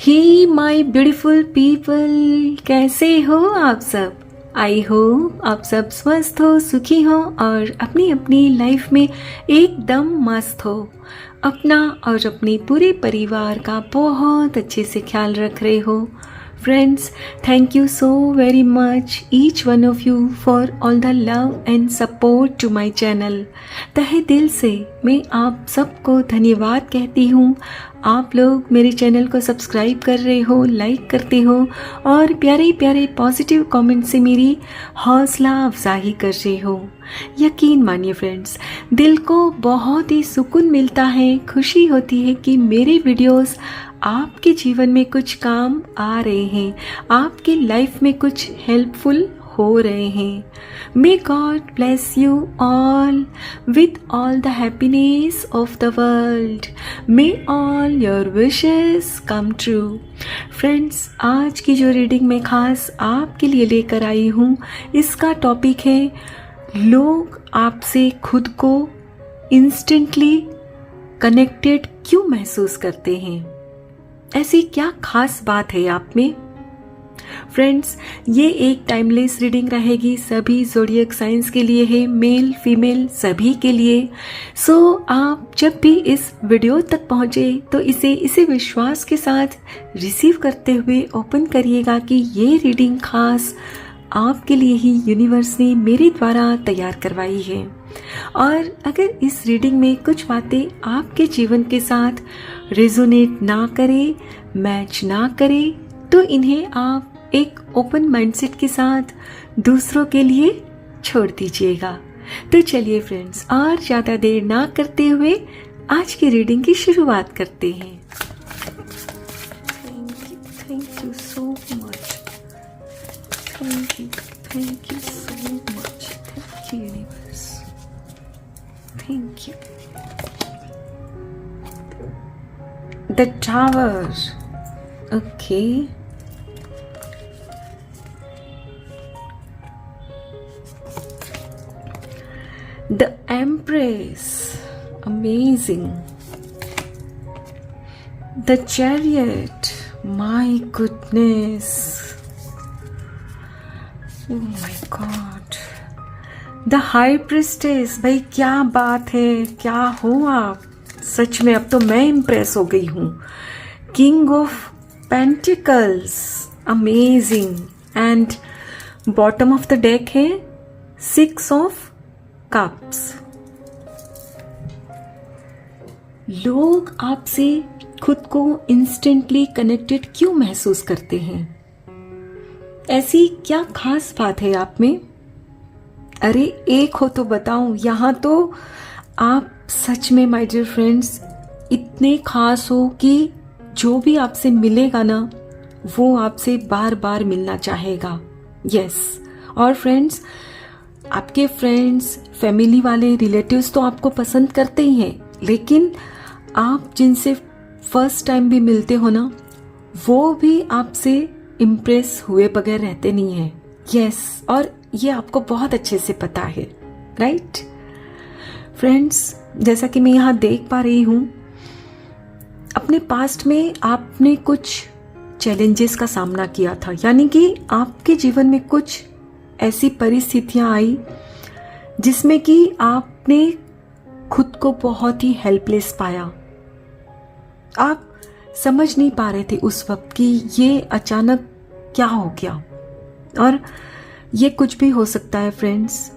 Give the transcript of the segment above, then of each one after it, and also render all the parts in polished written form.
Hey my beautiful people, कैसे हो आप सब। आई हो आप सब स्वस्थ हो, सुखी हो और अपनी अपनी लाइफ में एकदम मस्त हो। अपना और अपने पूरे परिवार का बहुत अच्छे से ख्याल रख रहे हो। Friends, thank you so very much each one of you for all the love and support to my channel. तहे दिल से मैं आप सबको धन्यवाद कहती हूँ। आप लोग मेरे चैनल को सब्सक्राइब कर रहे हो, लाइक करते हो और प्यारे प्यारे पॉजिटिव कमेंट से मेरी हौसला अफजाई कर रहे हो। यकीन मानिए फ्रेंड्स, दिल को बहुत ही सुकून मिलता है, खुशी होती है कि मेरे वीडियोस आपके जीवन में कुछ काम आ रहे हैं, आपकी लाइफ में कुछ हेल्पफुल हो रहे हैं। May God bless you all with all the happiness of the world. May all your wishes come true. Friends, आज की जो रीडिंग मैं खास आपके लिए लेकर आई हूँ, इसका टॉपिक है लोग आपसे खुद को इंस्टेंटली कनेक्टेड क्यों महसूस करते हैं। ऐसी क्या खास बात है आप में। फ्रेंड्स, ये एक टाइमलेस रीडिंग रहेगी, सभी ज़ोडिएक साइंस के लिए है, मेल फीमेल सभी के लिए। सो आप जब भी इस वीडियो तक पहुँचे तो इसे विश्वास के साथ रिसीव करते हुए ओपन करिएगा कि ये रीडिंग खास आपके लिए ही यूनिवर्स ने मेरे द्वारा तैयार करवाई है। और अगर इस रीडिंग में कुछ बातें आपके जीवन के साथ रेजोनेट ना करे, मैच ना करे, तो इन्हें आप एक ओपन माइंडसेट के साथ दूसरों के लिए छोड़ दीजिएगा। तो चलिए फ्रेंड्स, और ज़्यादा देर ना करते हुए आज की रीडिंग की शुरुआत करते हैं। Thank you so much, thank you so much, thank you universe, thank you. The tower, okay. The Empress, amazing. The Chariot, my goodness. Oh my God. The High Priestess, भाई क्या बात है, क्या हो आप। सच में अब तो मैं इम्प्रेस हो गई हूँ। King of Pentacles, amazing. And bottom of the deck है Six of कप्स। लोग आपसे खुद को इंस्टेंटली कनेक्टेड क्यों महसूस करते हैं। ऐसी क्या खास बात है आप में। अरे एक हो तो बताऊं, यहां तो आप सच में माय डियर फ्रेंड्स इतने खास हो कि जो भी आपसे मिलेगा ना, वो आपसे बार बार मिलना चाहेगा। यस, और फ्रेंड्स, आपके फ्रेंड्स, फैमिली वाले, रिलेटिव्स तो आपको पसंद करते ही हैं, लेकिन आप जिनसे फर्स्ट टाइम भी मिलते हो ना, वो भी आपसे इम्प्रेस हुए बगैर रहते नहीं हैं। यस, और ये आपको बहुत अच्छे से पता है, राइट। फ्रेंड्स, जैसा कि मैं यहाँ देख पा रही हूँ, अपने पास्ट में आपने कुछ चैलेंजेस का सामना किया था, यानी कि आपके जीवन में कुछ ऐसी परिस्थितियां आई जिसमें कि आपने खुद को बहुत ही हेल्पलेस पाया। आप समझ नहीं पा रहे थे उस वक्त कि ये अचानक क्या हो गया। और ये कुछ भी हो सकता है फ्रेंड्स।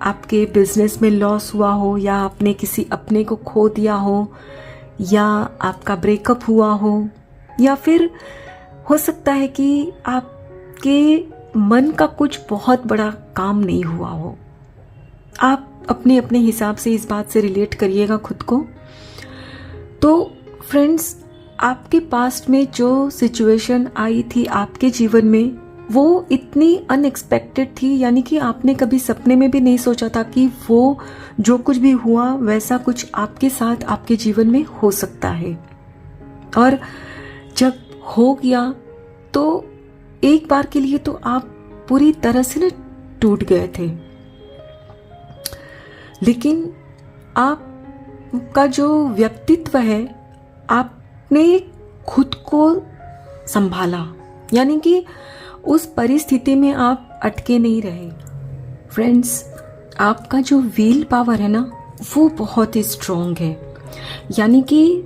आपके बिजनेस में लॉस हुआ हो, या आपने किसी अपने को खो दिया हो, या आपका ब्रेकअप हुआ हो, या फिर हो सकता है कि आपके मन का कुछ बहुत बड़ा काम नहीं हुआ हो। आप अपने अपने हिसाब से इस बात से रिलेट करिएगा खुद को। तो फ्रेंड्स, आपके पास्ट में जो सिचुएशन आई थी आपके जीवन में, वो इतनी अनएक्सपेक्टेड थी, यानी कि आपने कभी सपने में भी नहीं सोचा था कि वो जो कुछ भी हुआ वैसा कुछ आपके साथ आपके जीवन में हो सकता है। और जब हो गया तो एक बार के लिए तो आप पूरी तरह से ना टूट गए थे, लेकिन आपका जो व्यक्तित्व है, आपने खुद को संभाला, यानी कि उस परिस्थिति में आप अटके नहीं रहे। फ्रेंड्स, आपका जो विल पावर है ना, वो बहुत ही स्ट्रॉन्ग है। यानी कि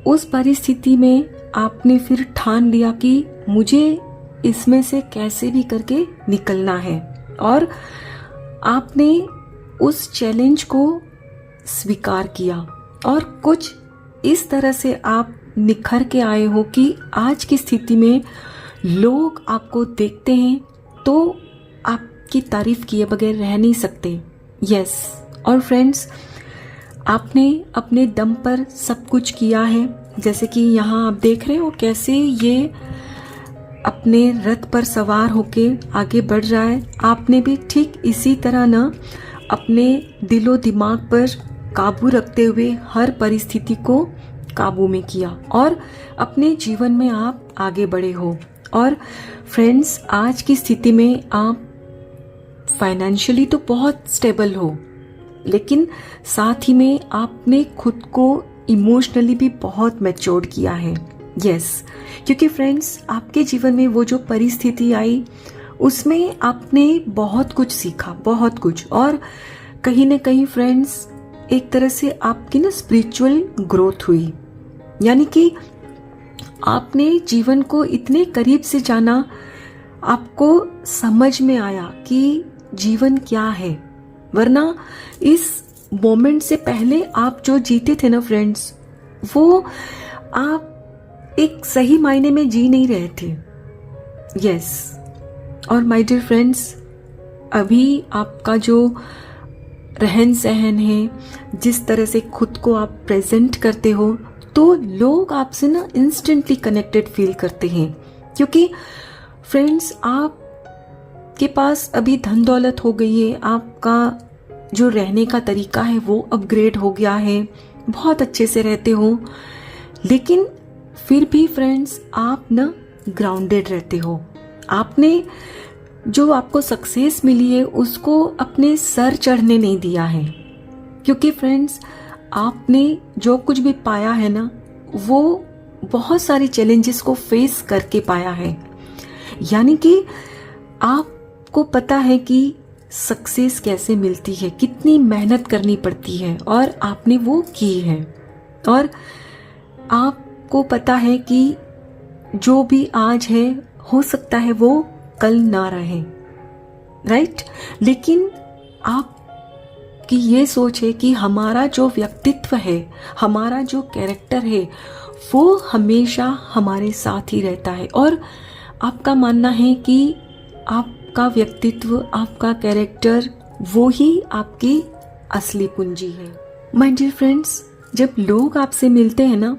उस परिस्थिति में आपने फिर ठान लिया कि मुझे इसमें से कैसे भी करके निकलना है, और आपने उस चैलेंज को स्वीकार किया और कुछ इस तरह से आप निखर के आए हो कि आज की स्थिति में लोग आपको देखते हैं तो आपकी तारीफ किए बगैर रह नहीं सकते। यस, और फ्रेंड्स, आपने अपने दम पर सब कुछ किया है। जैसे कि यहाँ आप देख रहे हो कैसे ये अपने रथ पर सवार होके आगे बढ़ रहा है। आपने भी ठीक इसी तरह ना अपने दिलो दिमाग पर काबू रखते हुए हर परिस्थिति को काबू में किया और अपने जीवन में आप आगे बढ़े हो। और फ्रेंड्स, आज की स्थिति में आप फाइनेंशियली तो बहुत स्टेबल हो, लेकिन साथ ही में आपने खुद को इमोशनली भी बहुत मैच्योर्ड किया है। यस, क्योंकि फ्रेंड्स, आपके जीवन में वो जो परिस्थिति आई उसमें आपने बहुत कुछ सीखा, बहुत कुछ, और कहीं ना कहीं फ्रेंड्स एक तरह से आपकी ना स्पिरिचुअल ग्रोथ हुई। यानी कि आपने जीवन को इतने करीब से जाना, आपको समझ में आया कि जीवन क्या है। वरना इस मोमेंट से पहले आप जो जीते थे ना फ्रेंड्स, वो आप एक सही मायने में जी नहीं रहे थे। यस, और माय डियर फ्रेंड्स, अभी आपका जो रहन सहन है, जिस तरह से खुद को आप प्रेजेंट करते हो, तो लोग आपसे ना इंस्टेंटली कनेक्टेड फील करते हैं। क्योंकि फ्रेंड्स, आपके पास अभी धन दौलत हो गई है, आपका जो रहने का तरीका है वो अपग्रेड हो गया है, बहुत अच्छे से रहते हो, लेकिन फिर भी फ्रेंड्स आप ना ग्राउंडेड रहते हो। आपने जो आपको सक्सेस मिली है उसको अपने सर चढ़ने नहीं दिया है, क्योंकि फ्रेंड्स आपने जो कुछ भी पाया है ना, वो बहुत सारी चैलेंजेस को फेस करके पाया है। यानी कि आपको पता है कि सक्सेस कैसे मिलती है, कितनी मेहनत करनी पड़ती है, और आपने वो की है। और आपको पता है कि जो भी आज है हो सकता है वो कल ना रहे, राइट? लेकिन आपकी ये सोच है कि हमारा जो व्यक्तित्व है, हमारा जो कैरेक्टर है, वो हमेशा हमारे साथ ही रहता है। और आपका मानना है कि आपका व्यक्तित्व, आपका कैरेक्टर, वो ही आपकी असली पूंजी है। माय डियर फ्रेंड्स, जब लोग आपसे मिलते हैं ना,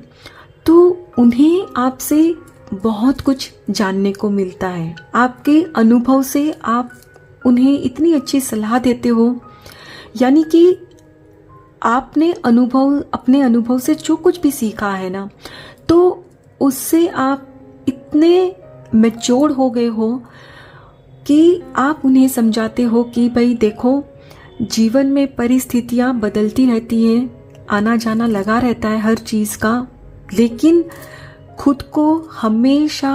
तो उन्हें आपसे बहुत कुछ जानने को मिलता है। आपके अनुभव से आप उन्हें इतनी अच्छी सलाह देते हो, यानी कि आपने अपने अनुभव से जो कुछ भी सीखा है ना, तो उससे आप इतने मैच्योर हो गए हो कि आप उन्हें समझाते हो कि भाई देखो, जीवन में परिस्थितियां बदलती रहती हैं, आना जाना लगा रहता है हर चीज़ का, लेकिन खुद को हमेशा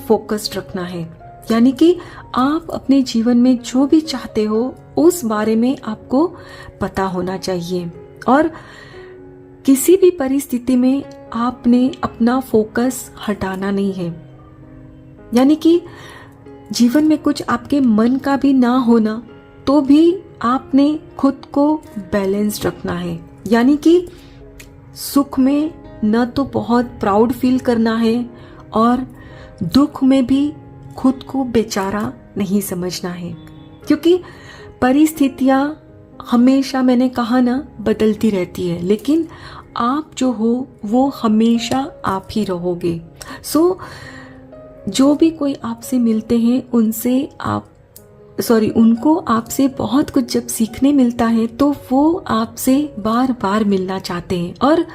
फोकस्ड रखना है। यानी कि आप अपने जीवन में जो भी चाहते हो उस बारे में आपको पता होना चाहिए, और किसी भी परिस्थिति में आपने अपना फोकस हटाना नहीं है। यानी कि जीवन में कुछ आपके मन का भी ना होना तो भी आपने खुद को बैलेंस रखना है। यानी कि सुख में न तो बहुत प्राउड फील करना है, और दुख में भी खुद को बेचारा नहीं समझना है, क्योंकि परिस्थितियां हमेशा, मैंने कहा ना, बदलती रहती है, लेकिन आप जो हो वो हमेशा आप ही रहोगे। सो जो भी कोई आपसे मिलते हैं उनको आपसे बहुत कुछ जब सीखने मिलता है तो वो आपसे बार बार मिलना चाहते हैं। और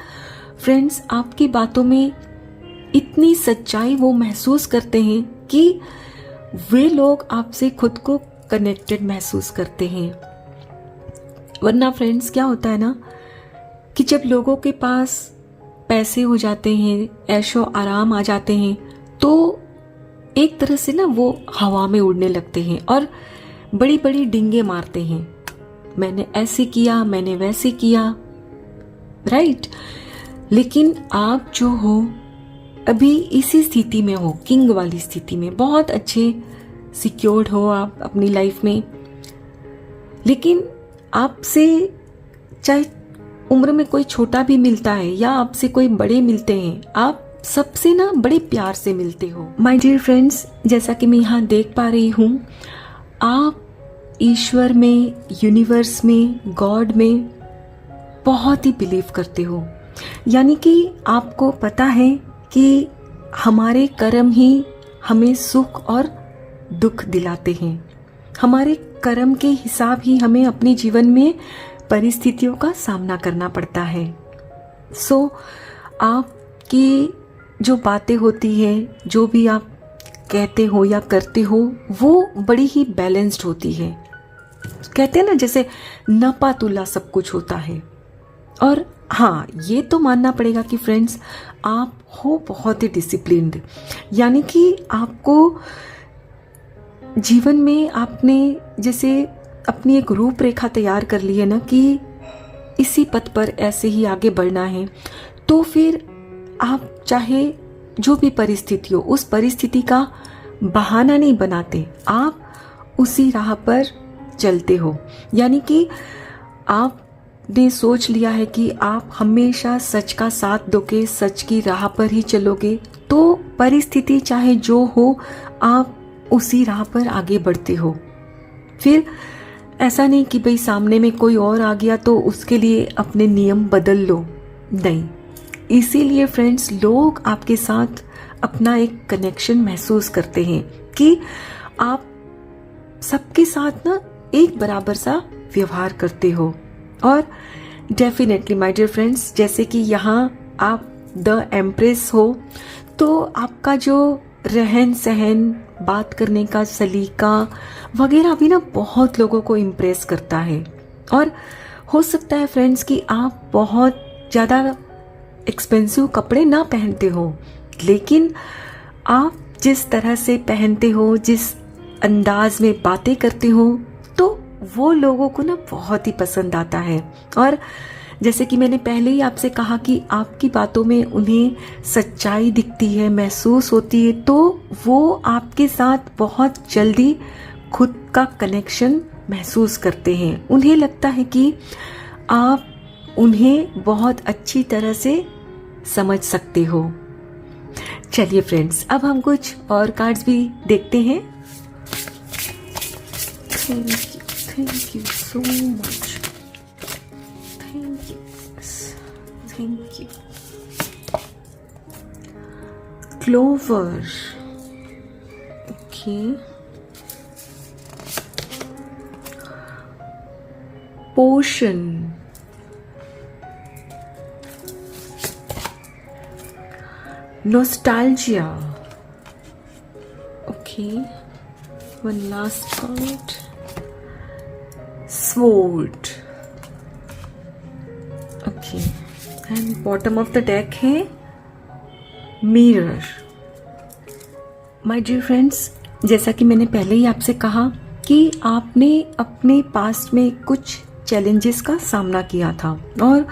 फ्रेंड्स, आपकी बातों में इतनी सच्चाई वो महसूस करते हैं कि वे लोग आपसे खुद को कनेक्टेड महसूस करते हैं। वरना फ्रेंड्स क्या होता है ना, कि जब लोगों के पास पैसे हो जाते हैं, ऐशो आराम आ जाते हैं, तो एक तरह से ना वो हवा में उड़ने लगते हैं और बड़ी बड़ी डींगे मारते हैं, मैंने ऐसे किया, मैंने वैसे किया, राइट। लेकिन आप जो हो अभी इसी स्थिति में हो, किंग वाली स्थिति में, बहुत अच्छे सिक्योर्ड हो आप अपनी लाइफ में। लेकिन आपसे चाहे उम्र में कोई छोटा भी मिलता है या आपसे कोई बड़े मिलते हैं, आप सबसे ना बड़े प्यार से मिलते हो। माय डियर फ्रेंड्स, जैसा कि मैं यहाँ देख पा रही हूँ, आप ईश्वर में, यूनिवर्स में, गॉड में बहुत ही बिलीव करते हो। यानी कि आपको पता है कि हमारे कर्म ही हमें सुख और दुख दिलाते हैं, हमारे कर्म के हिसाब ही हमें अपने जीवन में परिस्थितियों का सामना करना पड़ता है। सो आपकी जो बातें होती हैं, जो भी आप कहते हो या करते हो, वो बड़ी ही बैलेंस्ड होती है। कहते हैं ना, जैसे नपा तुला सब कुछ होता है। और हाँ, ये तो मानना पड़ेगा कि फ्रेंड्स, आप हो बहुत ही डिसिप्लिन्ड। यानी कि आपको जीवन में आपने जैसे अपनी एक रूपरेखा तैयार कर ली है ना कि इसी पथ पर ऐसे ही आगे बढ़ना है, तो फिर आप चाहे जो भी परिस्थिति हो, उस परिस्थिति का बहाना नहीं बनाते, आप उसी राह पर चलते हो। यानी कि आपने सोच लिया है कि आप हमेशा सच का साथ दोगे, सच की राह पर ही चलोगे, तो परिस्थिति चाहे जो हो, आप उसी राह पर आगे बढ़ते हो। फिर ऐसा नहीं कि भाई सामने में कोई और आ गया तो उसके लिए अपने नियम बदल लो, नहीं। इसीलिए फ्रेंड्स, लोग आपके साथ अपना एक कनेक्शन महसूस करते हैं कि आप सबके साथ ना एक बराबर सा व्यवहार करते हो। और डेफिनेटली माय डियर फ्रेंड्स, जैसे कि यहाँ आप द एम्प्रेस हो, तो आपका जो रहन सहन, बात करने का सलीका वगैरह भी ना बहुत लोगों को इम्प्रेस करता है। और हो सकता है फ्रेंड्स कि आप बहुत ज़्यादा एक्सपेंसिव कपड़े ना पहनते हो, लेकिन आप जिस तरह से पहनते हो, जिस अंदाज में बातें करते हो, तो वो लोगों को ना बहुत ही पसंद आता है। और जैसे कि मैंने पहले ही आपसे कहा कि आपकी बातों में उन्हें सच्चाई दिखती है, महसूस होती है, तो वो आपके साथ बहुत जल्दी खुद का कनेक्शन महसूस करते हैं। उन्हें लगता है कि आप उन्हें बहुत अच्छी तरह से समझ सकते हो। चलिए फ्रेंड्स, अब हम कुछ और कार्ड्स भी देखते हैं। Thank you so much, thank you. Clover, okay. Potion, nostalgia, okay. One last card, sword, okay. And bottom of the deck है mirror. My dear friends, जैसा कि मैंने पहले ही आपसे कहा कि आपने अपने पास्ट में कुछ चैलेंजेस का सामना किया था और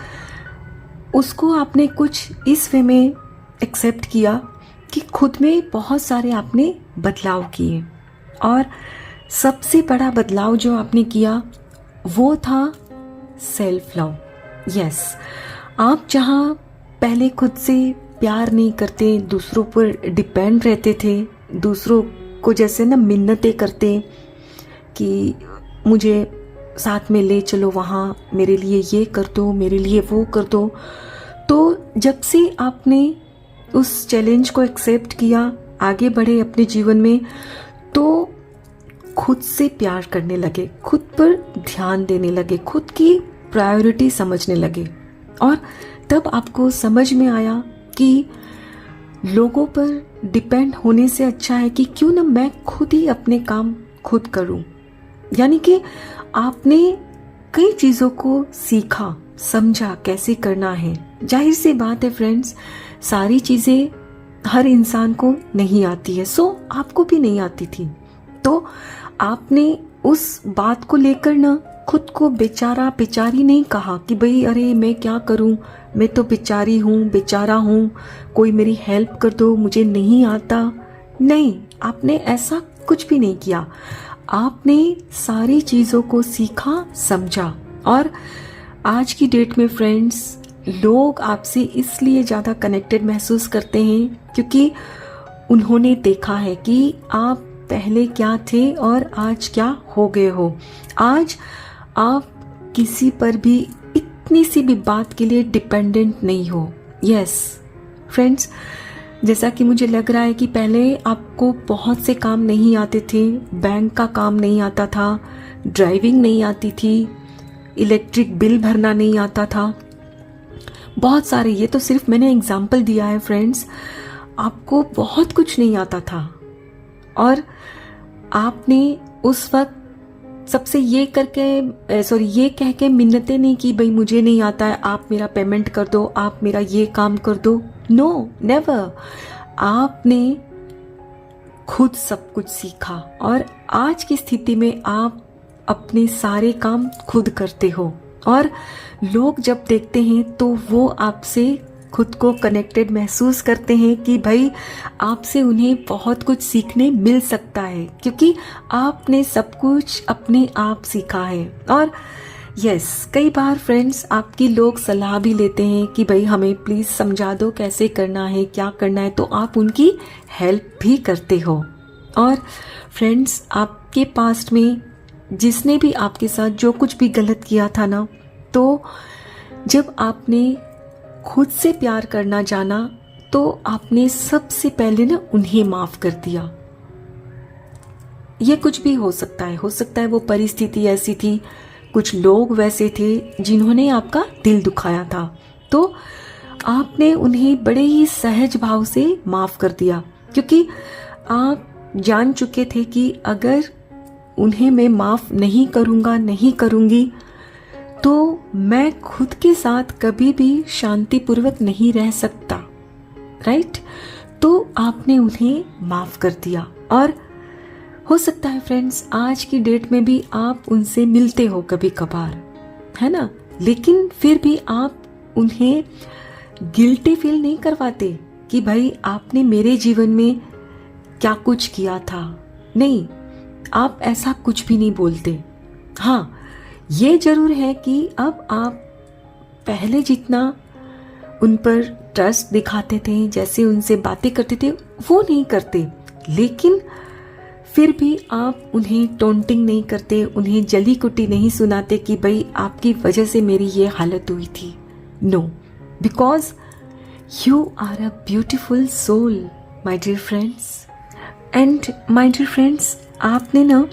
उसको आपने कुछ इस वे में एक्सेप्ट किया कि खुद में बहुत सारे आपने बदलाव किए। और सबसे बड़ा बदलाव जो आपने किया वो था सेल्फ लव। यस, आप जहाँ पहले खुद से प्यार नहीं करते, दूसरों पर डिपेंड रहते थे, दूसरों को जैसे ना मिन्नतें करते कि मुझे साथ में ले चलो वहाँ, मेरे लिए ये कर दो, मेरे लिए वो कर दो, तो जब से आपने उस चैलेंज को एक्सेप्ट किया, आगे बढ़े अपने जीवन में, तो खुद से प्यार करने लगे, खुद पर ध्यान देने लगे, खुद की प्रायोरिटी समझने लगे। और तब आपको समझ में आया कि लोगों पर डिपेंड होने से अच्छा है कि क्यों ना मैं खुद ही अपने काम खुद करूं। यानी कि आपने कई चीज़ों को सीखा, समझा कैसे करना है। जाहिर सी बात है फ्रेंड्स, सारी चीज़ें हर इंसान को नहीं आती है, सो आपको भी नहीं आती थी। तो आपने उस बात को लेकर ना खुद को बेचारा बेचारी नहीं कहा कि भाई अरे मैं क्या करूं, मैं तो बेचारी हूं, बेचारा हूं, कोई मेरी हेल्प कर दो, मुझे नहीं आता। नहीं, आपने ऐसा कुछ भी नहीं किया। आपने सारी चीज़ों को सीखा, समझा। और आज की डेट में फ्रेंड्स, लोग आपसे इसलिए ज़्यादा कनेक्टेड महसूस करते हैं क्योंकि उन्होंने देखा है कि आप पहले क्या थे और आज क्या हो गए हो। आज आप किसी पर भी इतनी सी भी बात के लिए डिपेंडेंट नहीं हो। यस फ्रेंड्स, जैसा कि मुझे लग रहा है कि पहले आपको बहुत से काम नहीं आते थे। बैंक का काम नहीं आता था, ड्राइविंग नहीं आती थी, इलेक्ट्रिक बिल भरना नहीं आता था, बहुत सारे, ये तो सिर्फ मैंने एग्जाम्पल दिया है फ्रेंड्स। आपको बहुत कुछ नहीं आता था और आपने उस वक्त सबसे ये कह के मिन्नतें नहीं की, भाई मुझे नहीं आता है, आप मेरा पेमेंट कर दो, आप मेरा ये काम कर दो। No, never. आपने खुद सब कुछ सीखा और आज की स्थिति में आप अपने सारे काम खुद करते हो। और लोग जब देखते हैं तो वो आपसे खुद को कनेक्टेड महसूस करते हैं कि भाई आपसे उन्हें बहुत कुछ सीखने मिल सकता है क्योंकि आपने सब कुछ अपने आप सीखा है। और यस, कई बार फ्रेंड्स आपकी लोग सलाह भी लेते हैं कि भाई हमें प्लीज़ समझा दो कैसे करना है, क्या करना है, तो आप उनकी हेल्प भी करते हो। और फ्रेंड्स, आपके पास्ट में जिसने भी आपके साथ जो कुछ भी गलत किया था ना, तो जब आपने खुद से प्यार करना जाना तो आपने सबसे पहले ना उन्हें माफ कर दिया। ये कुछ भी हो सकता है वो परिस्थिति ऐसी थी, कुछ लोग वैसे थे जिन्होंने आपका दिल दुखाया था, तो आपने उन्हें बड़े ही सहज भाव से माफ कर दिया क्योंकि आप जान चुके थे कि अगर उन्हें मैं माफ नहीं करूंगा, नहीं करूंगी, तो मैं खुद के साथ कभी भी शांतिपूर्वक नहीं रह सकता। राइट? तो आपने उन्हें माफ कर दिया। और हो सकता है फ्रेंड्स आज की डेट में भी आप उनसे मिलते हो कभी कभार, है ना, लेकिन फिर भी आप उन्हें गिल्टी फील नहीं करवाते कि भाई आपने मेरे जीवन में क्या कुछ किया था। नहीं, आप ऐसा कुछ भी नहीं बोलते। हाँ, ये जरूर है कि अब आप पहले जितना उन पर ट्रस्ट दिखाते थे, जैसे उनसे बातें करते थे, वो नहीं करते, लेकिन फिर भी आप उन्हें टोंटिंग नहीं करते, उन्हें जली कुटी नहीं सुनाते कि भाई आपकी वजह से मेरी ये हालत हुई थी। No, because you are a beautiful soul my dear friends. And my dear friends, आपने ना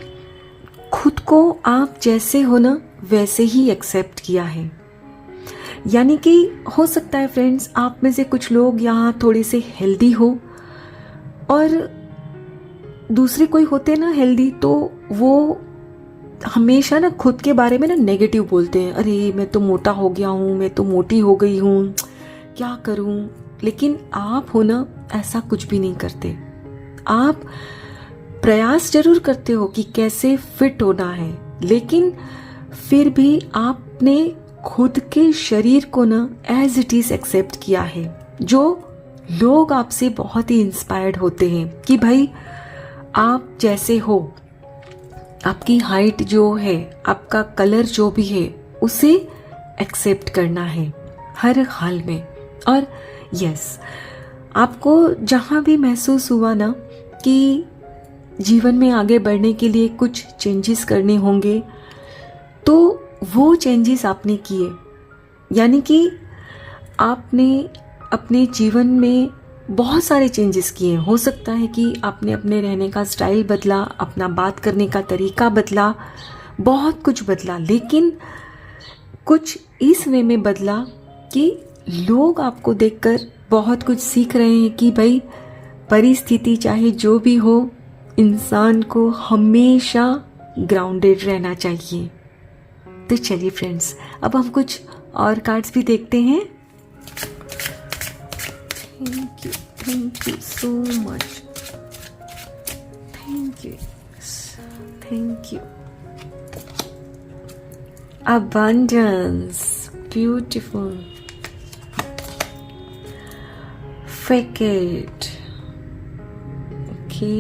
खुद को आप जैसे हो ना वैसे ही एक्सेप्ट किया है। यानी कि हो सकता है फ्रेंड्स आप में से कुछ लोग यहाँ थोड़े से हेल्दी हो और दूसरे कोई होते ना हेल्दी, तो वो हमेशा ना खुद के बारे में ना नेगेटिव बोलते हैं, अरे मैं तो मोटा हो गया हूँ, मैं तो मोटी हो गई हूँ, क्या करूँ। लेकिन आप हो ना ऐसा कुछ भी नहीं करते। आप प्रयास जरूर करते हो कि कैसे फिट होना है, लेकिन फिर भी आपने खुद के शरीर को ना एज इट इज एक्सेप्ट किया है, जो लोग आपसे बहुत ही इंस्पायर्ड होते हैं कि भाई आप जैसे हो, आपकी हाइट जो है, आपका कलर जो भी है, उसे एक्सेप्ट करना है हर हाल में। और यस, आपको जहाँ भी महसूस हुआ ना कि जीवन में आगे बढ़ने के लिए कुछ चेंजेस करने होंगे, तो वो चेंजेस आपने किए। यानी कि आपने अपने जीवन में बहुत सारे चेंजेस किए। हो सकता है कि आपने अपने रहने का स्टाइल बदला, अपना बात करने का तरीका बदला, बहुत कुछ बदला, लेकिन कुछ इस वे में बदला कि लोग आपको देखकर बहुत कुछ सीख रहे हैं कि भाई परिस्थिति चाहे जो भी हो, इंसान को हमेशा ग्राउंडेड रहना चाहिए। तो चलिए फ्रेंड्स, अब हम कुछ और कार्ड्स भी देखते हैं। Thank you so much, thank you. Abundance, beautiful. Fake it. Okay.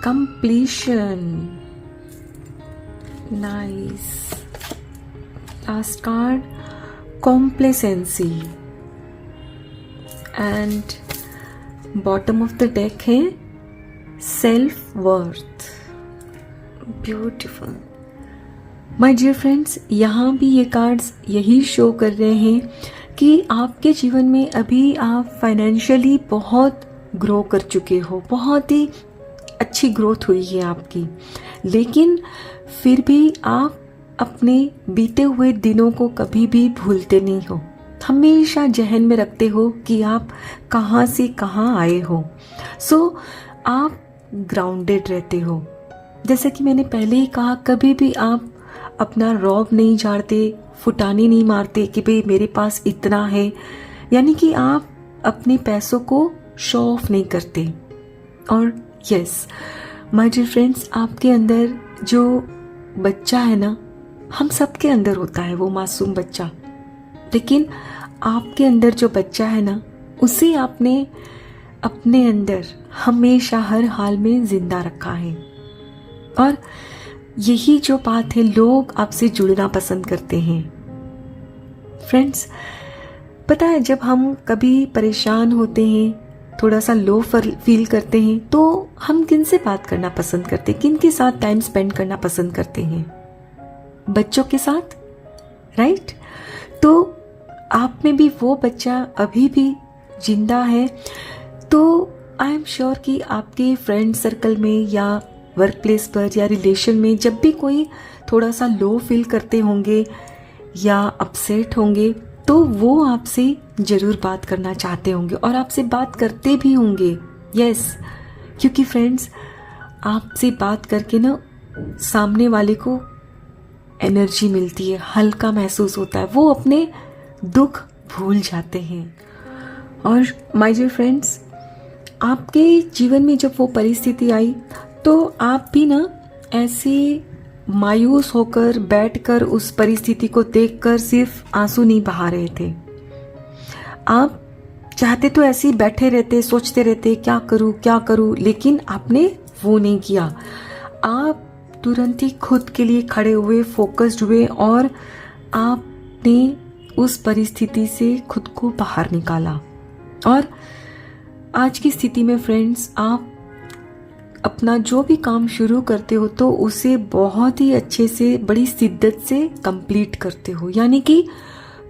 Completion. Nice. Last card, complacency. And bottom of the deck है self-worth. Beautiful. My dear friends, यहाँ भी ये कार्ड्स यही शो कर रहे हैं कि आपके जीवन में अभी आप फाइनेंशियली बहुत ग्रो कर चुके हो, बहुत ही अच्छी ग्रोथ हुई है आपकी, लेकिन फिर भी आप अपने बीते हुए दिनों को कभी भी भूलते नहीं हो। हमेशा जहन में रखते हो कि आप कहाँ से कहाँ आए हो। सो आप ग्राउंडेड रहते हो। जैसे कि मैंने पहले ही कहा, कभी भी आप अपना रौब नहीं झाड़ते, फुटानी नहीं मारते कि भाई मेरे पास इतना है, यानी कि आप अपने पैसों को शो ऑफ नहीं करते। और यस माय डियर फ्रेंड्स, आपके अंदर जो बच्चा है ना, हम सबके अंदर होता है वो मासूम बच्चा, लेकिन आपके अंदर जो बच्चा है ना, उसे आपने अपने अंदर हमेशा हर हाल में जिंदा रखा है। और यही जो बात है, लोग आपसे जुड़ना पसंद करते हैं। फ्रेंड्स, पता है जब हम कभी परेशान होते हैं, थोड़ा सा लो फील करते हैं, तो हम किन से बात करना पसंद करते हैं, किन के साथ टाइम स्पेंड करना पसंद करते हैं? बच्चों के साथ, राइट? तो आप में भी वो बच्चा अभी भी जिंदा है, तो आई एम श्योर कि आपके फ्रेंड सर्कल में या वर्क प्लेस पर या रिलेशन में जब भी कोई थोड़ा सा लो फील करते होंगे या अपसेट होंगे, तो वो आपसे ज़रूर बात करना चाहते होंगे और आपसे बात करते भी होंगे। यस, क्योंकि फ्रेंड्स, आपसे बात करके ना सामने वाले को एनर्जी मिलती है, हल्का महसूस होता है, वो अपने दुख भूल जाते हैं। और माय डियर फ्रेंड्स, आपके जीवन में जब वो परिस्थिति आई, तो आप भी ना ऐसे मायूस होकर बैठकर उस परिस्थिति को देखकर सिर्फ आंसू नहीं बहा रहे थे। आप चाहते तो ऐसे ही बैठे रहते, सोचते रहते क्या करूं, लेकिन आपने वो नहीं किया। आप तुरंत ही खुद के लिए खड़े हुए, फोकस्ड हुए और आपने उस परिस्थिति से खुद को बाहर निकाला। और आज की स्थिति में फ्रेंड्स, आप अपना जो भी काम शुरू करते हो तो उसे बहुत ही अच्छे से, बड़ी शिद्दत से कंप्लीट करते हो, यानी कि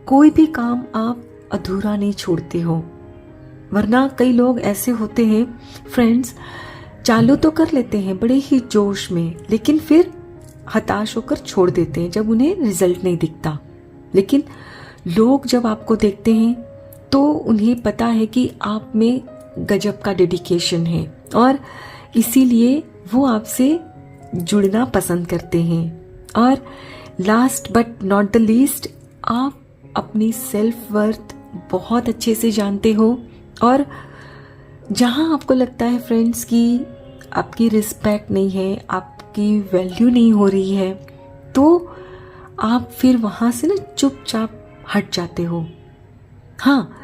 कोई भी काम आप अधूरा नहीं छोड़ते हो। वरना कई लोग ऐसे होते हैं फ्रेंड्स, चालू तो कर लेते हैं बड़े ही जोश में, लेकिन फिर हताश होकर छोड़ देते हैं जब उन्हें रिजल्ट नहीं दिखता। लेकिन लोग जब आपको देखते हैं तो उन्हें पता है कि आप में गजब का डेडिकेशन है और इसीलिए वो आपसे जुड़ना पसंद करते हैं। और last but not the least, आप अपनी सेल्फ वर्थ बहुत अच्छे से जानते हो और जहाँ आपको लगता है फ्रेंड्स कि आपकी रिस्पेक्ट नहीं है, आपकी वैल्यू नहीं हो रही है, तो आप फिर वहाँ से ना चुपचाप हट जाते हो। हाँ,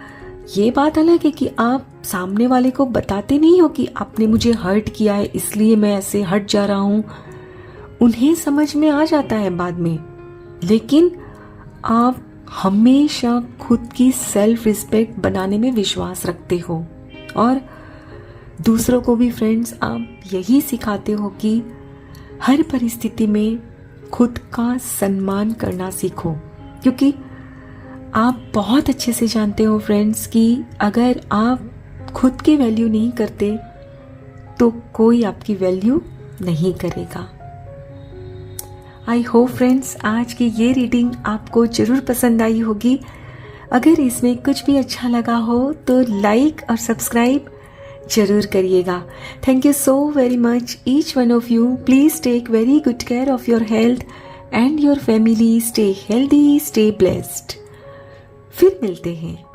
ये बात अलग है कि आप सामने वाले को बताते नहीं हो कि आपने मुझे हर्ट किया है इसलिए मैं ऐसे हट जा रहा हूँ। उन्हें समझ में आ जाता है बाद में, लेकिन आप हमेशा खुद की सेल्फ रिस्पेक्ट बनाने में विश्वास रखते हो और दूसरों को भी फ्रेंड्स आप यही सिखाते हो कि हर परिस्थिति में खुद का सम्मान करना सीखो, क्योंकि आप बहुत अच्छे से जानते हो फ्रेंड्स कि अगर आप खुद की वैल्यू नहीं करते तो कोई आपकी वैल्यू नहीं करेगा। आई होप फ्रेंड्स आज की ये रीडिंग आपको जरूर पसंद आई होगी। अगर इसमें कुछ भी अच्छा लगा हो तो लाइक और सब्सक्राइब जरूर करिएगा। Thank you so very much each one of you. Please take very good care of your health and your family stay healthy, stay blessed. फिर मिलते हैं।